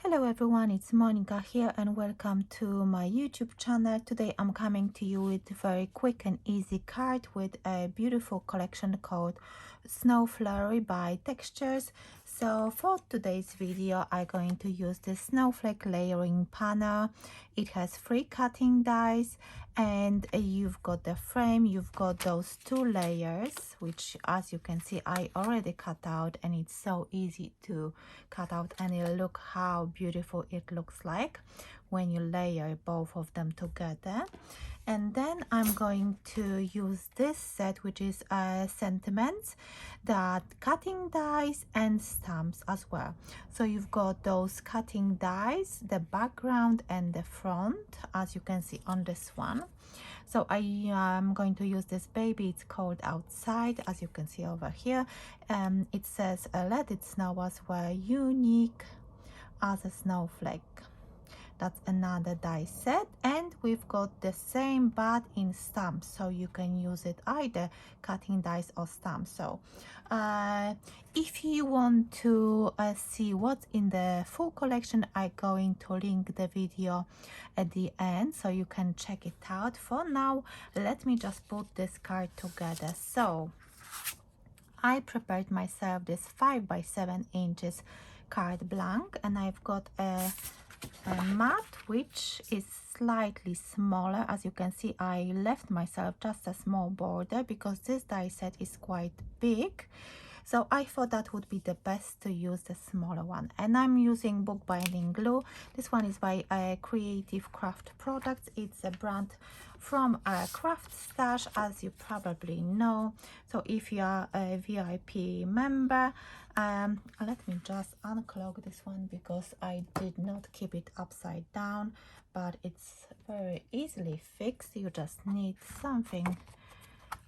Hello everyone, it's Monika here and welcome to my YouTube channel. Today I'm coming to you with a very quick and easy card with a beautiful collection called Snow Flurry by Textures. So for today's video I'm going to use the snowflake layering panel. It has 3 cutting dies and you've got the frame, you've got those 2 layers, which as you can see I already cut out, and it's so easy to cut out, and look how beautiful it looks like when you layer both of them together. And then I'm going to use this set, which is sentiments, that cutting dies and stamps as well. So you've got those cutting dies, the background and the front, as you can see on this one. So I am going to use this baby. It's called Outside, as you can see over here. It says let it snow as well, unique as a snowflake. That's another die set, and we've got the same but in stamps, so you can use it either cutting dies or stamps. So if you want to see what's in the full collection, I'm going to link the video at the end so you can check it out. For now, let me just put this card together. So I prepared myself this 5 by 7 inches card blank, and I've got a mat which is slightly smaller. As you can see, I left myself just a small border because this die set is quite big, so I thought that would be the best to use the smaller one. And I'm using bookbinding glue. This one is by Creative Craft Products. It's a brand from Craft Stash, as you probably know. So if you are a VIP member, let me just unclog this one because I did not keep it upside down, but it's very easily fixed. You just need something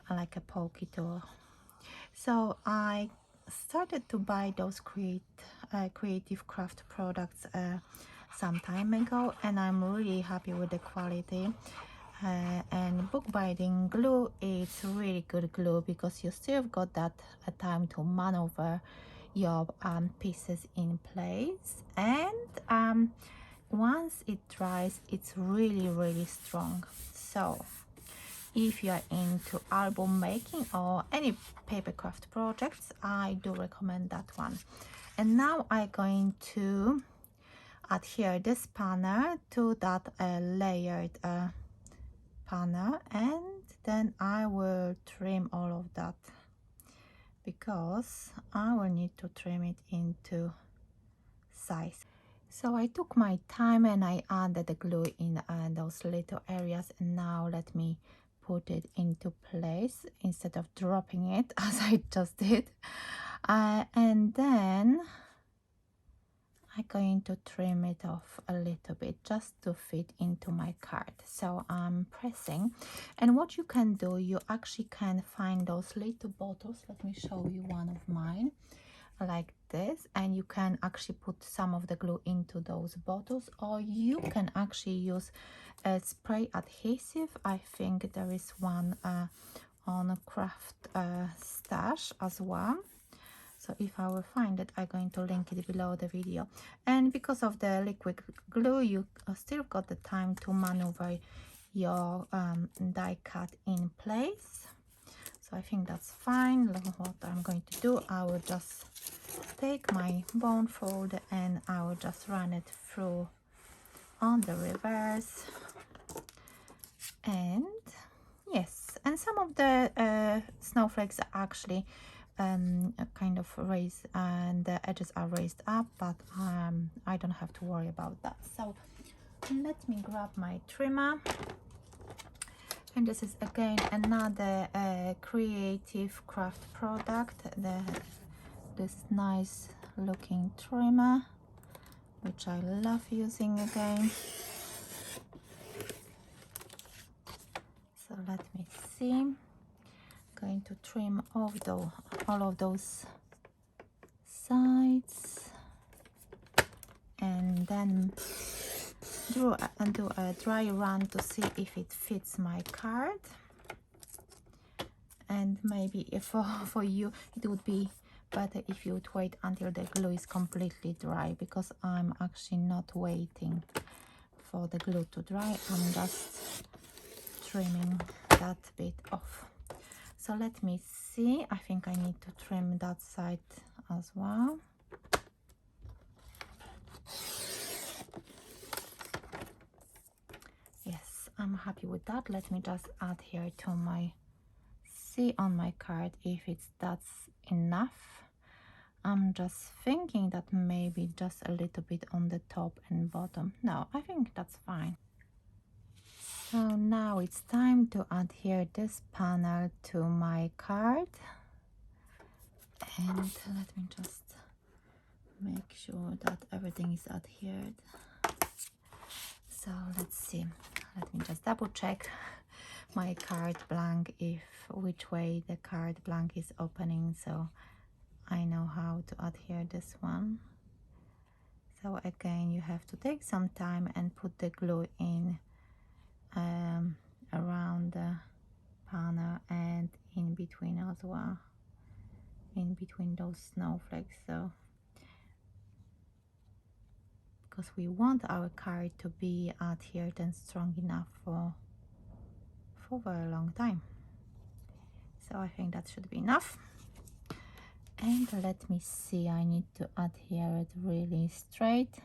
like a pokey tool. So I started to buy those Creative Craft products some time ago, and I'm really happy with the quality. And bookbinding glue is really good glue because you still got that time to maneuver your pieces in place, and once it dries, it's really strong. So if you are into album making or any papercraft projects, I do recommend that one. And now I'm going to adhere this panel to that layered panel, and then I will trim all of that because I will need to trim it into size. So I took my time and I added the glue in those little areas, and now let me put it into place instead of dropping it as I just did. And then I'm going to trim it off a little bit just to fit into my card. So I'm pressing, and what you can do, you actually can find those little bottles. Let me show you one of mine like this, and you can actually put some of the glue into those bottles, or you can actually use a spray adhesive. I think there is one on a Craft Stash as well. So if I will find it, I'm going to link it below the video. And because of the liquid glue, you still got the time to maneuver your die cut in place. So I think that's fine. Look what I'm going to do. I will just take my bone folder and I will just run it through on the reverse. And yes, and some of the snowflakes are actually kind of raised, and the edges are raised up, but I don't have to worry about that. So let me grab my trimmer. And this is again another Creative Craft product, this nice looking trimmer, which I love using again. So let me see. I'm going to trim off all of those sides, and then do a dry run to see if it fits my card. And maybe if for you it would be better if you would wait until the glue is completely dry, because I'm actually not waiting for the glue to dry. I'm just trimming that bit off. So let me see, I think I need to trim that side as well. Yes, I'm happy with that. Let me just add here to my, see on my card if that's enough. I'm just thinking that maybe just a little bit on the top and bottom. No, I think that's fine. So now it's time to adhere this panel to my card. And let me just make sure that everything is adhered. So let's see. Let me just double check my card blank, if which way the card blank is opening, so I know how to adhere this one. So again, you have to take some time and put the glue in around the panel and in between as well, in between those snowflakes. So because we want our card to be adhered and strong enough for a very long time. So I think that should be enough. And let me see, I need to adhere it really straight.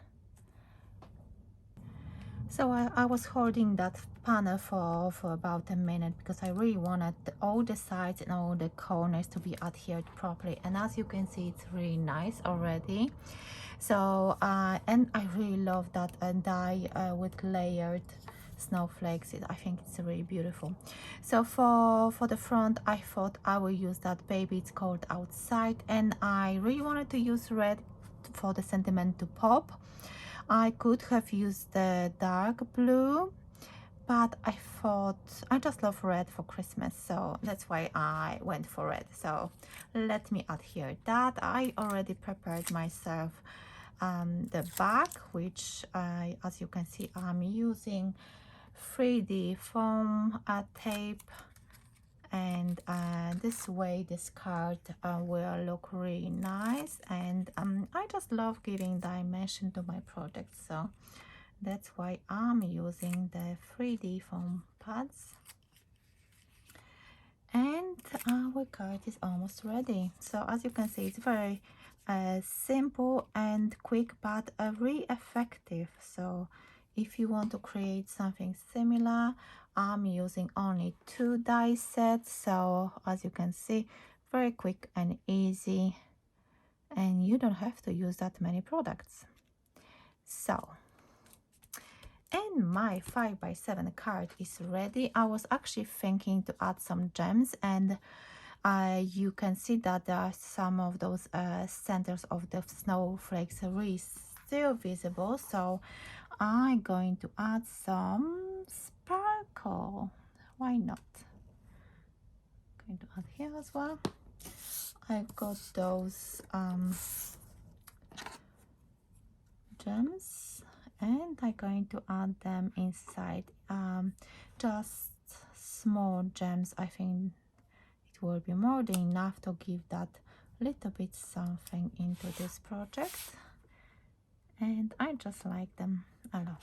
So I was holding that panel for about a minute, because I really wanted all the sides and all the corners to be adhered properly. And as you can see, it's really nice already. So and I really love that dye with layered snowflakes. I think it's really beautiful. So for the front, I thought I will use that baby, it's called Outside, and I really wanted to use red for the sentiment to pop. I could have used the dark blue, but I thought I just love red for Christmas, so that's why I went for red. So let me adhere that. I already prepared myself the back, which as you can see, I'm using 3D foam tape, and this way this card will look really nice. And I just love giving dimension to my project, so that's why I'm using the 3D foam pads. And our card is almost ready. So as you can see, it's very simple and quick, but really effective. So if you want to create something similar, I'm using only 2 die sets. So as you can see, very quick and easy, and you don't have to use that many products. So, and my 5x7 card is ready. I was actually thinking to add some gems, and you can see that there are some of those centers of the snowflakes really still visible. So I'm going to add some sparkle. Why not? I'm going to add here as well. I've got those gems, and I'm going to add them inside. Just small gems. I think it will be more than enough to give that little bit something into this project, and I just like them a lot.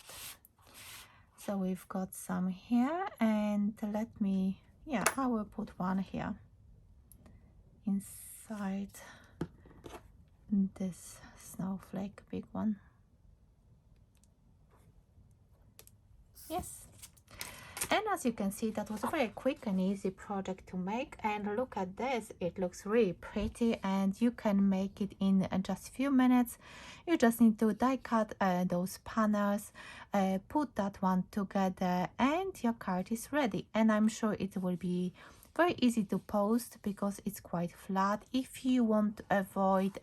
So we've got some here, and let me, yeah, I will put one here inside this snowflake, big one. Yes. And as you can see, that was a very quick and easy project to make. And look at this, it looks really pretty, and you can make it in just a few minutes. You just need to die cut those panels, put that one together, and your card is ready. And I'm sure it will be very easy to post because it's quite flat. If you want to avoid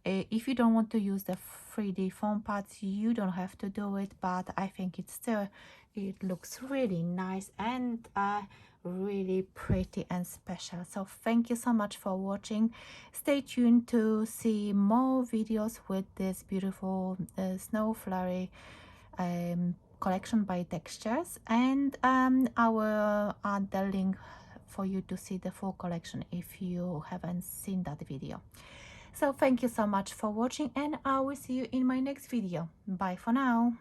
if you don't want to use the 3D foam pads, you don't have to do it, but I think it's still, it looks really nice and really pretty and special. So thank you so much for watching. Stay tuned to see more videos with this beautiful Snow Flurry collection by Textures, and I will add the link for you to see the full collection if you haven't seen that video. So thank you so much for watching, and I will see you in my next video. Bye for now.